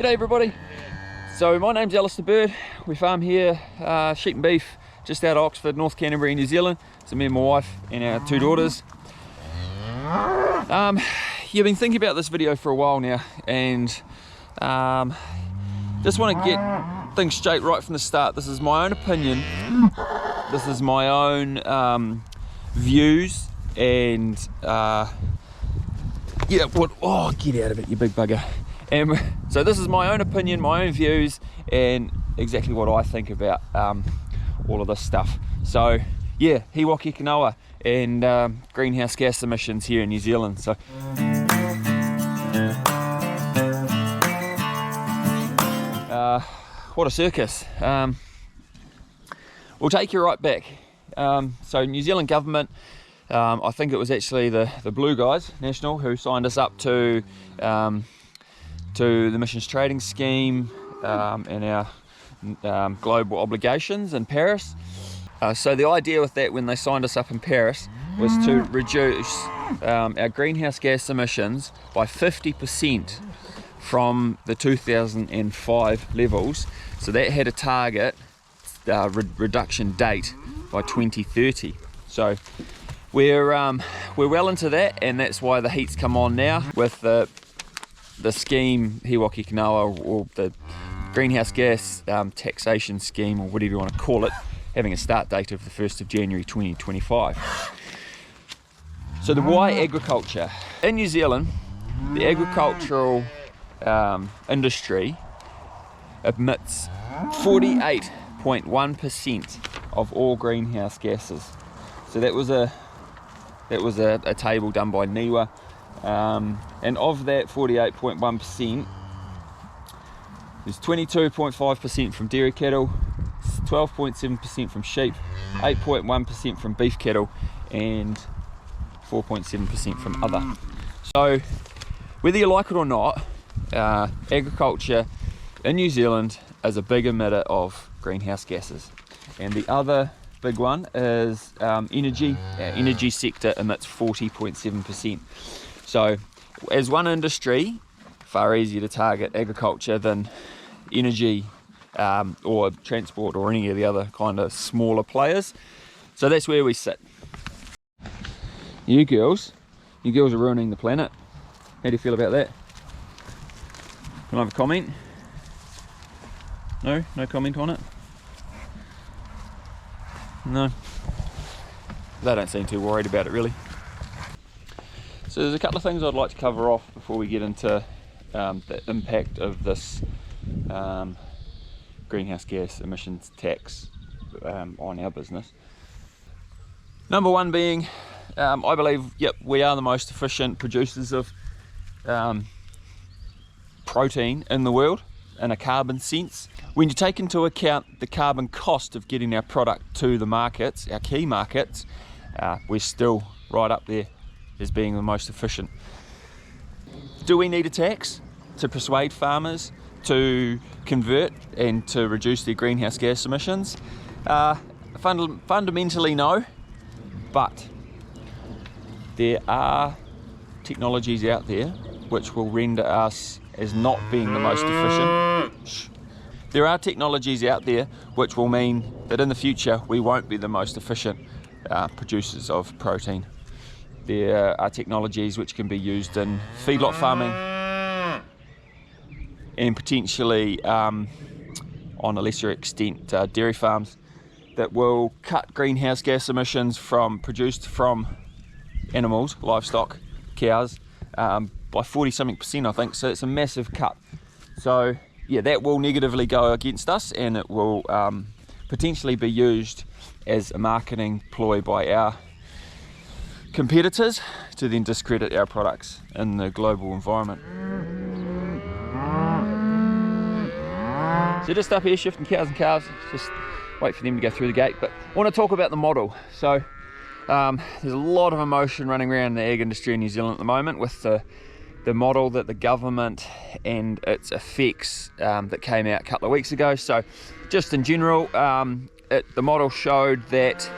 G'day everybody. So my name's Alistair Bird. We farm here sheep and beef just out of Oxford, North Canterbury, New Zealand. So me and my wife and our two daughters. You've been thinking about this video for a while now, and just want to get things straight right from the start. This is my own opinion. This is my own views, and yeah, what? Oh, get out of it, you big bugger. So this is my own opinion, my own views, and exactly what I think about all of this stuff. So yeah, Hiwaki Kanoa and greenhouse gas emissions here in New Zealand. So what a circus. We'll take you right back. So New Zealand government, I think it was actually the Blue Guys National who signed us up to the emissions trading scheme and our global obligations in Paris. So the idea with that, when they signed us up in Paris, was to reduce our greenhouse gas emissions by 50% from the 2005 levels. So that had a target reduction date by 2030. So we're well into that, and that's why the heat's come on now with the scheme, Hiwaki Kanoa, or the greenhouse gas taxation scheme, or whatever you want to call it, having a start date of the 1st of January 2025. So the why agriculture? In New Zealand, the agricultural industry emits 48.1% of all greenhouse gases. So that was a table done by NIWA. And of that 48.1%, there's 22.5% from dairy cattle, 12.7% from sheep, 8.1% from beef cattle, and 4.7% from other. So whether you like it or not, agriculture in New Zealand is a big emitter of greenhouse gases. And the other big one is energy. Our energy sector emits 40.7%. So as one industry, far easier to target agriculture than energy or transport or any of the other kind of smaller players. So that's where we sit. You girls are ruining the planet. How do you feel about that? Can I have a comment? No comment on it? No. They don't seem too worried about it really. So there's a couple of things I'd like to cover off before we get into the impact of this greenhouse gas emissions tax on our business. Number one being, I believe, yep, we are the most efficient producers of protein in the world in a carbon sense. When you take into account the carbon cost of getting our product to the markets, our key markets, we're still right up there as being the most efficient. Do we need a tax to persuade farmers to convert and to reduce their greenhouse gas emissions? Fundamentally no, but there are technologies out there which will render us as not being the most efficient. There are technologies out there which will mean that in the future we won't be the most efficient producers of protein. There are technologies which can be used in feedlot farming and potentially on a lesser extent dairy farms that will cut greenhouse gas emissions produced from animals, livestock, cows, by 40-something%, I think. So it's a massive cut. So yeah, that will negatively go against us, and it will potentially be used as a marketing ploy by our competitors to then discredit our products in the global environment. So just up here shifting cows and calves, just wait for them to go through the gate. But I want to talk about the model. So there's a lot of emotion running around the ag industry in New Zealand at the moment with the model that the government and its effects that came out a couple of weeks ago. So just in general, the model showed that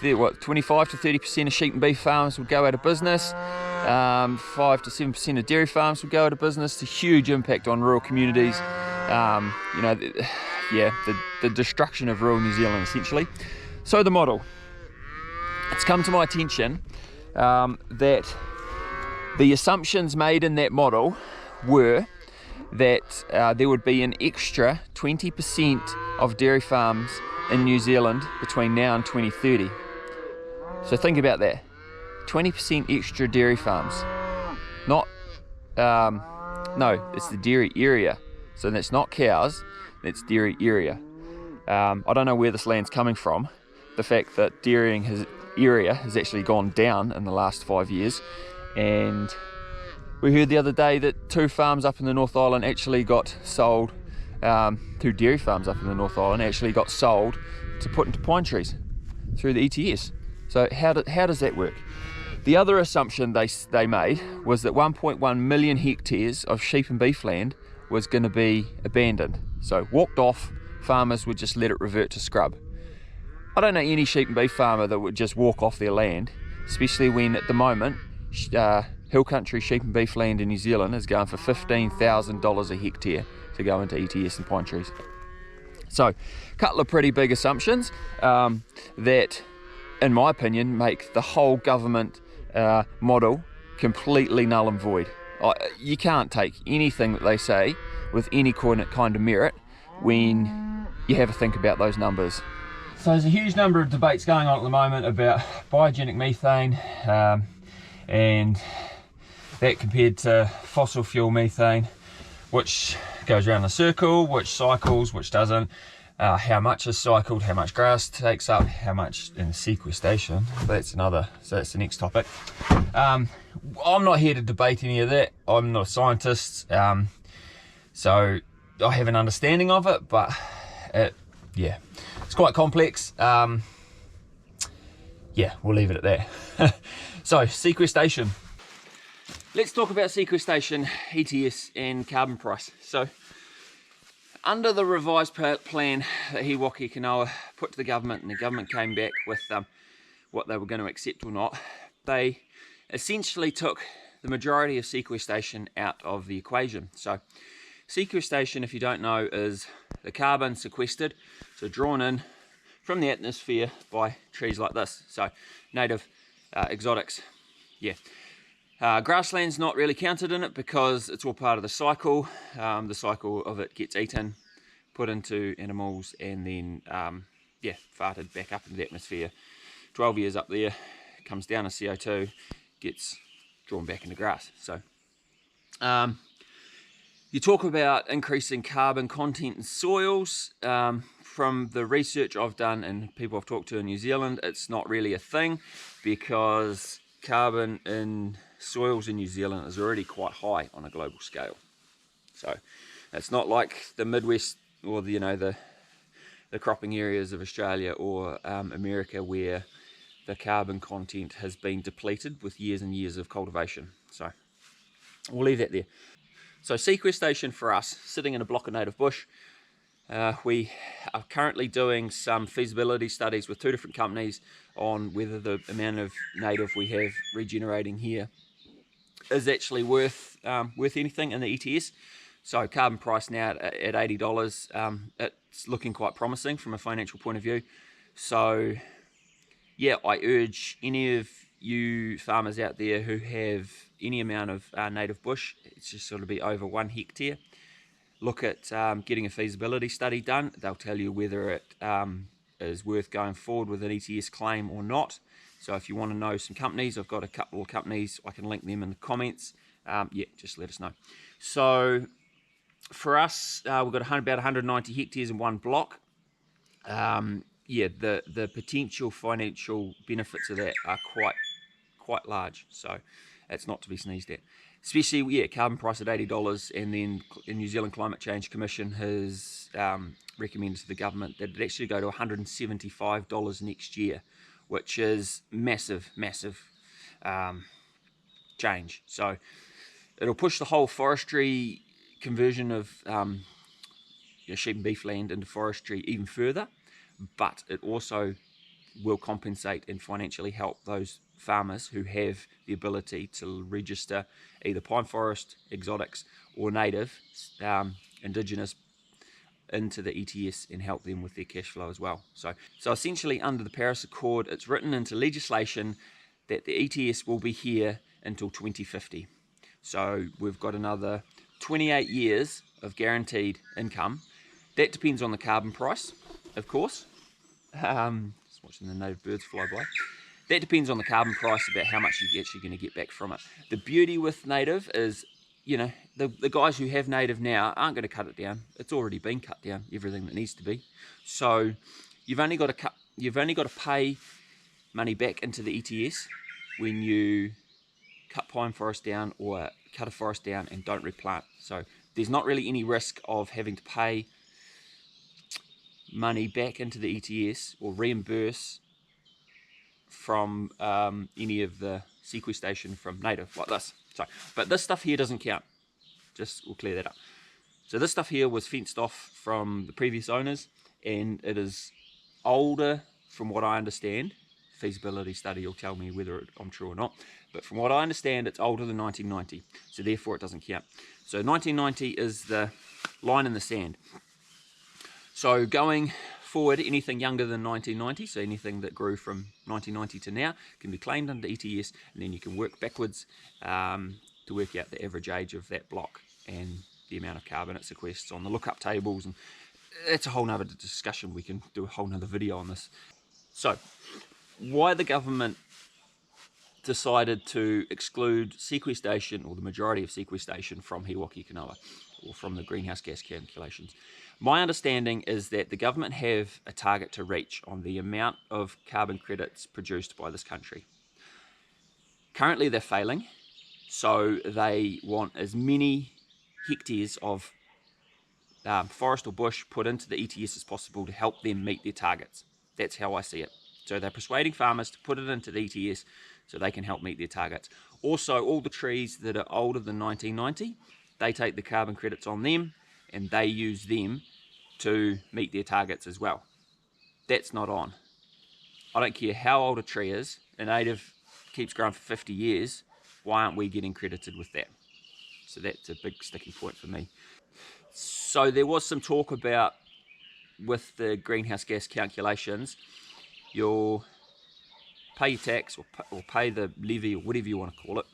25 to 30% of sheep and beef farms would go out of business. 5 to 7% of dairy farms would go out of business. It's a huge impact on rural communities. You know, the destruction of rural New Zealand, essentially. So the model. It's come to my attention that the assumptions made in that model were that there would be an extra 20% of dairy farms in New Zealand between now and 2030. So think about that. 20% extra dairy farms. Not, no, it's the dairy area. So that's not cows, that's dairy area. I don't know where this land's coming from. The fact that dairying area has actually gone down in the last 5 years. And we heard the other day that 2 farms up in the North Island actually got sold, 2 dairy farms up in the North Island actually got sold to put into pine trees through the ETS. So how does that work? The other assumption they made was that 1.1 million hectares of sheep and beef land was going to be abandoned. So walked off, farmers would just let it revert to scrub. I don't know any sheep and beef farmer that would just walk off their land, especially when at the moment hill country sheep and beef land in New Zealand is going for $15,000 a hectare to go into ETS and pine trees. So a couple of pretty big assumptions that, in my opinion, make the whole government model completely null and void. You can't take anything that they say with any kind of merit when you have a think about those numbers. So there's a huge number of debates going on at the moment about biogenic methane and that compared to fossil fuel methane, which goes around the circle, which cycles, which doesn't, how much is cycled, how much grass takes up, how much in sequestration. That's the next topic. I'm not here to debate any of that. I'm not a scientist, so I have an understanding of it, but it's quite complex. We'll leave it at that. So, sequestration. Let's talk about sequestration, ETS and carbon price. So, under the revised plan that He Waka Kanoa put to the government, and the government came back with what they were going to accept or not, they essentially took the majority of sequestration out of the equation. So sequestration, if you don't know, is the carbon sequestered, so drawn in from the atmosphere by trees like this, so native exotics. Grassland's not really counted in it because it's all part of the cycle. The cycle of it gets eaten, put into animals, and then farted back up into the atmosphere. 12 years up there, comes down as CO2, gets drawn back into grass. So you talk about increasing carbon content in soils. From the research I've done and people I've talked to in New Zealand, it's not really a thing because carbon in soils in New Zealand is already quite high on a global scale. So it's not like the Midwest or the cropping areas of Australia or America where the carbon content has been depleted with years and years of cultivation. So we'll leave that there. So sequestration for us, sitting in a block of native bush, we are currently doing some feasibility studies with 2 different companies on whether the amount of native we have regenerating here is actually worth anything in the ETS. So carbon price now at $80, it's looking quite promising from a financial point of view. So I urge any of you farmers out there who have any amount of native bush, it's just sort of be over 1 hectare, look at getting a feasibility study done. They'll tell you whether it is worth going forward with an ETS claim or not. So if you want to know some companies, I've got a couple of companies, I can link them in the comments. Just let us know. So for us, we've got about 190 hectares in one block. The potential financial benefits of that are quite large, so it's not to be sneezed at. Especially, carbon price at $80, and then the New Zealand Climate Change Commission has recommended to the government that it actually go to $175 next year, which is massive change. So it'll push the whole forestry conversion of sheep and beef land into forestry even further, but it also will compensate and financially help those farmers who have the ability to register either pine forest, exotics, or native, indigenous, into the ETS and help them with their cash flow as well. So essentially under the Paris Accord, it's written into legislation that the ETS will be here until 2050. So we've got another 28 years of guaranteed income. That depends on the carbon price, of course. Just watching the native birds fly by. That depends on the carbon price about how much you're actually going to get back from it. The beauty with native is, you know, the guys who have native now aren't going to cut it down. It's already been cut down, everything that needs to be. So you've only got to pay money back into the ETS when you cut pine forest down or cut a forest down and don't replant. So there's not really any risk of having to pay money back into the ETS or reimburse from any of the sequestration from native like this. So, but this stuff here doesn't count. Just we'll clear that up. So this stuff here was fenced off from the previous owners, and it is older from what I understand. Feasibility study will tell me whether I'm true or not, but from what I understand it's older than 1990, so therefore it doesn't count. So 1990 is the line in the sand. So going forward, anything younger than 1990, so anything that grew from 1990 to now, can be claimed under ETS, and then you can work backwards to work out the average age of that block and the amount of carbon it sequesters on the lookup tables, and it's a whole nother discussion. We can do a whole nother video on this. So why the government decided to exclude sequestration, or the majority of sequestration, from He Waka Kanoa, or from the greenhouse gas calculations. My understanding is that the government have a target to reach on the amount of carbon credits produced by this country. Currently they're failing, so they want as many hectares of forest or bush put into the ETS as possible to help them meet their targets. That's how I see it. So they're persuading farmers to put it into the ETS so they can help meet their targets. Also, all the trees that are older than 1990, they take the carbon credits on them and they use them to meet their targets as well. That's not on. I don't care how old a tree is, a native keeps growing for 50 years, why aren't we getting credited with that? So that's a big sticking point for me. So there was some talk about, with the greenhouse gas calculations, you'll pay your tax or pay the levy or whatever you want to call it,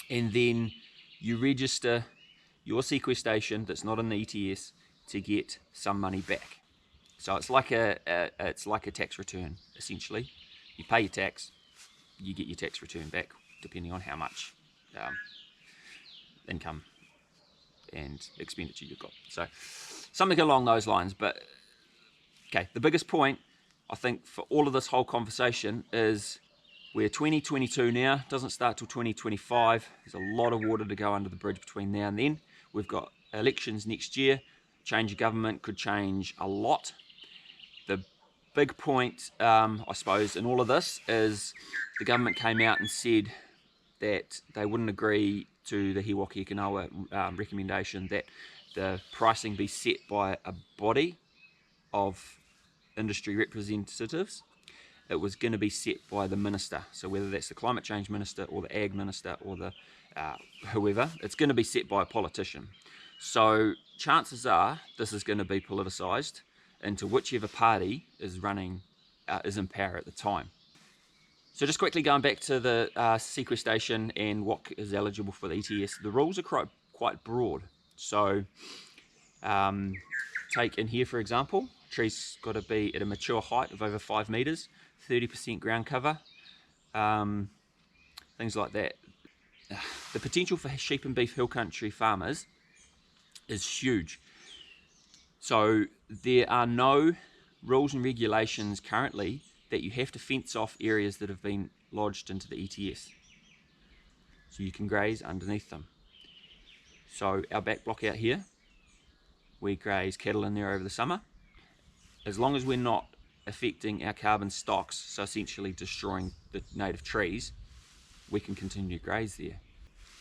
and then you register your sequestration that's not in the ETS to get some money back. So it's like a tax return, essentially. You pay your tax, you get your tax return back, depending on how much income and expenditure you've got. So something along those lines. But okay, the biggest point I think for all of this whole conversation is we're 2022 now, doesn't start till 2025. There's a lot of water to go under the bridge between now and then. We've got elections next year. Change of government could change a lot. The big point, I suppose, in all of this is the government came out and said that they wouldn't agree to the He Waka Kanoa recommendation that the pricing be set by a body of industry representatives. It was going to be set by the minister. So whether that's the climate change minister or the ag minister or the whoever, it's going to be set by a politician. So chances are this is going to be politicised into whichever party is running, is in power at the time. So just quickly going back to the sequestration and what is eligible for the ETS, the rules are quite broad. So take in here, for example, tree's got to be at a mature height of over 5 metres, 30% ground cover, things like that. The potential for sheep and beef hill country farmers is huge. So there are no rules and regulations currently that you have to fence off areas that have been lodged into the ETS. So you can graze underneath them. So our back block out here, we graze cattle in there over the summer. As long as we're not affecting our carbon stocks, so essentially destroying the native trees, we can continue to graze there.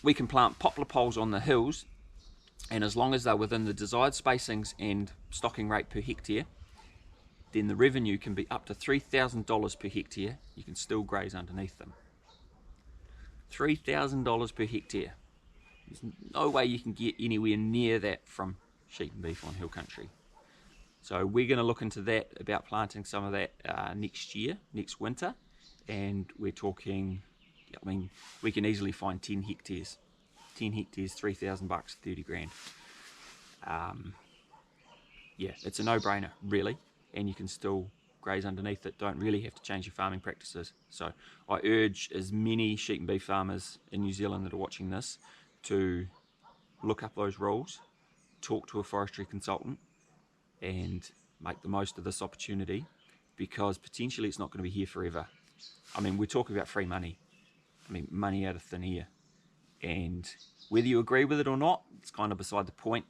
We can plant poplar poles on the hills, and as long as they're within the desired spacings and stocking rate per hectare, then the revenue can be up to $3,000 per hectare. You can still graze underneath them. $3,000 per hectare. There's no way you can get anywhere near that from sheep and beef on hill country. So we're going to look into that, about planting some of that next year, next winter, and we're talking, I mean, we can easily find 10 hectares. 10 hectares, $3,000, 30 grand. Yeah, it's a no-brainer, really, and you can still graze underneath it. Don't really have to change your farming practices. So I urge as many sheep and beef farmers in New Zealand that are watching this to look up those rules, talk to a forestry consultant, and make the most of this opportunity, because potentially it's not going to be here forever. I mean, we're talking about free money. I mean, money out of thin air. And whether you agree with it or not, it's kind of beside the point.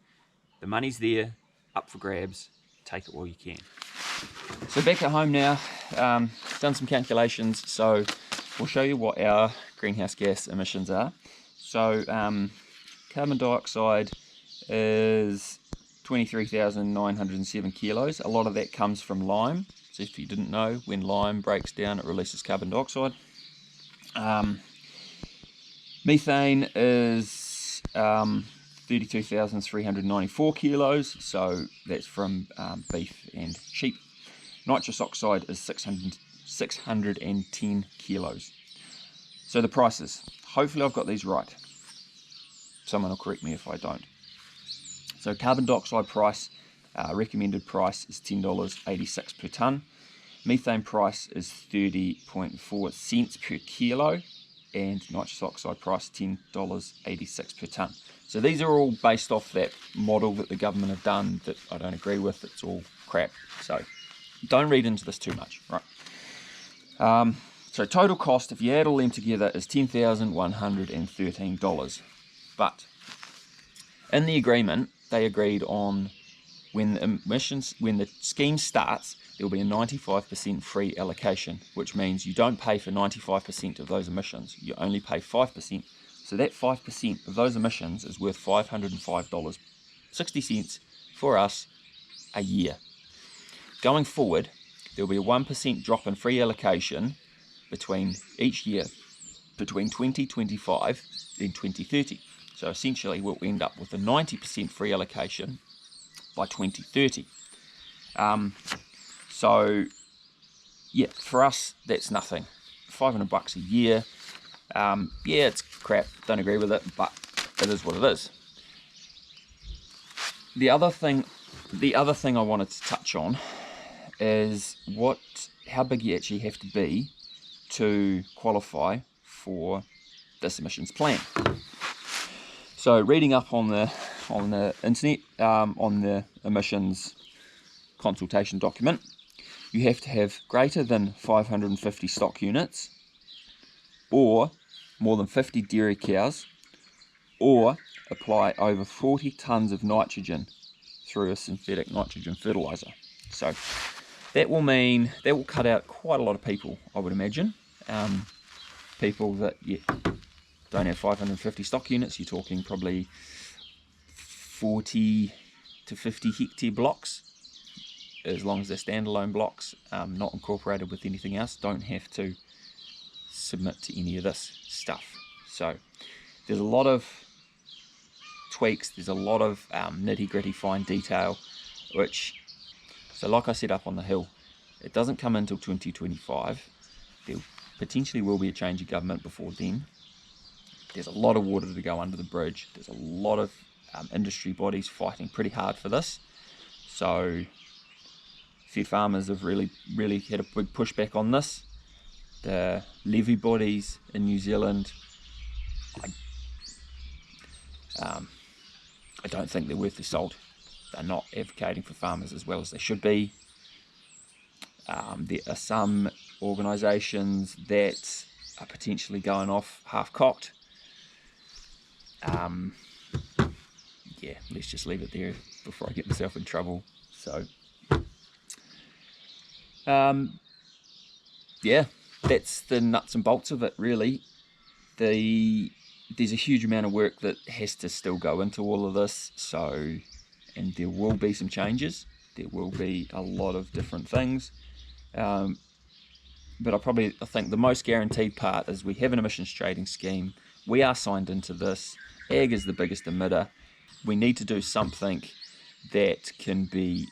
The money's there, up for grabs, take it while you can. So back at home now, done some calculations, so we'll show you what our greenhouse gas emissions are. So carbon dioxide is 23,907 kilos. A lot of that comes from lime. So if you didn't know, when lime breaks down, it releases carbon dioxide. Methane is 32,394 kilos, so that's from beef and sheep. Nitrous oxide is 610 kilos. So the prices, hopefully I've got these right. Someone will correct me if I don't. So carbon dioxide price, recommended price is $10.86 per tonne. Methane price is 30.4 cents per kilo. And nitrous oxide price $10.86 per tonne. So these are all based off that model that the government have done that I don't agree with. It's all crap. So don't read into this too much, right? So total cost, if you add all them together, is $10,113. But in the agreement, they agreed on when the scheme starts, there will be a 95% free allocation, which means you don't pay for 95% of those emissions. You only pay 5%. So that 5% of those emissions is worth $505.60 for us a year. Going forward, there will be a 1% drop in free allocation between each year, between 2025 and 2030. So essentially we'll end up with a 90% free allocation by 2030. So yeah, for us that's nothing. $500 a year. Yeah, it's crap, don't agree with it, but it is what it is. The other thing I wanted to touch on is how big you actually have to be to qualify for this emissions plan. So reading up on the internet, on the emissions consultation document, you have to have greater than 550 stock units, or more than 50 dairy cows, or apply over 40 tonnes of nitrogen through a synthetic nitrogen fertiliser. So that will cut out quite a lot of people, I would imagine. People that don't have 550 stock units. You're talking probably 40 to 50 hectare blocks, as long as they're standalone blocks, not incorporated with anything else, don't have to submit to any of this stuff. So there's a lot of tweaks, there's a lot of nitty-gritty fine detail, so like I said up on the hill, it doesn't come until 2025. There potentially will be a change of government before then. There's a lot of water to go under the bridge. There's a lot of industry bodies fighting pretty hard for this. So a few farmers have really had a big pushback on this. The levy bodies in New Zealand, I don't think they're worth the salt. They're not advocating for farmers as well as they should be. There are some organisations that are potentially going off half-cocked. Yeah, let's just leave it there before I get myself in trouble. So, yeah, that's the nuts and bolts of it, really. There's a huge amount of work that has to still go into all of this, and there will be some changes. there will be a lot of different things. But I think the most guaranteed part is we have an emissions trading scheme. We are signed into this. Ag is the biggest emitter. We need to do something that can be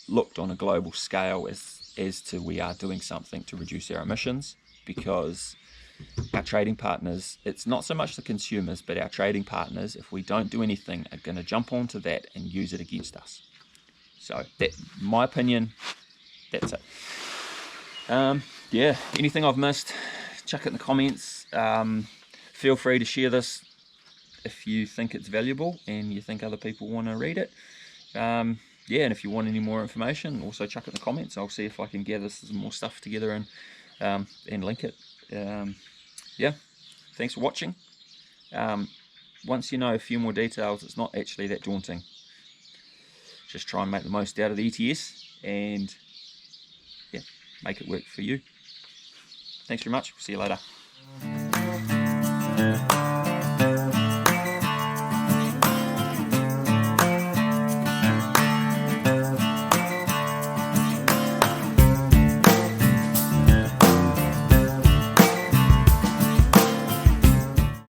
looked on a global scale as to we are doing something to reduce our emissions, because our trading partners, it's not so much the consumers, but our trading partners, if we don't do anything, are going to jump onto that and use it against us. So that, my opinion, that's it. Yeah, anything I've missed, chuck it in the comments. Feel free to share this if you think it's valuable and you think other people want to read it. Yeah, and if you want any more information, also chuck it in the comments. I'll see if I can gather some more stuff together and link it. Yeah, thanks for watching. Once you know a few more details, it's not actually that daunting. Just try and make the most out of the ETS and yeah, make it work for you. Thanks very much. See you later.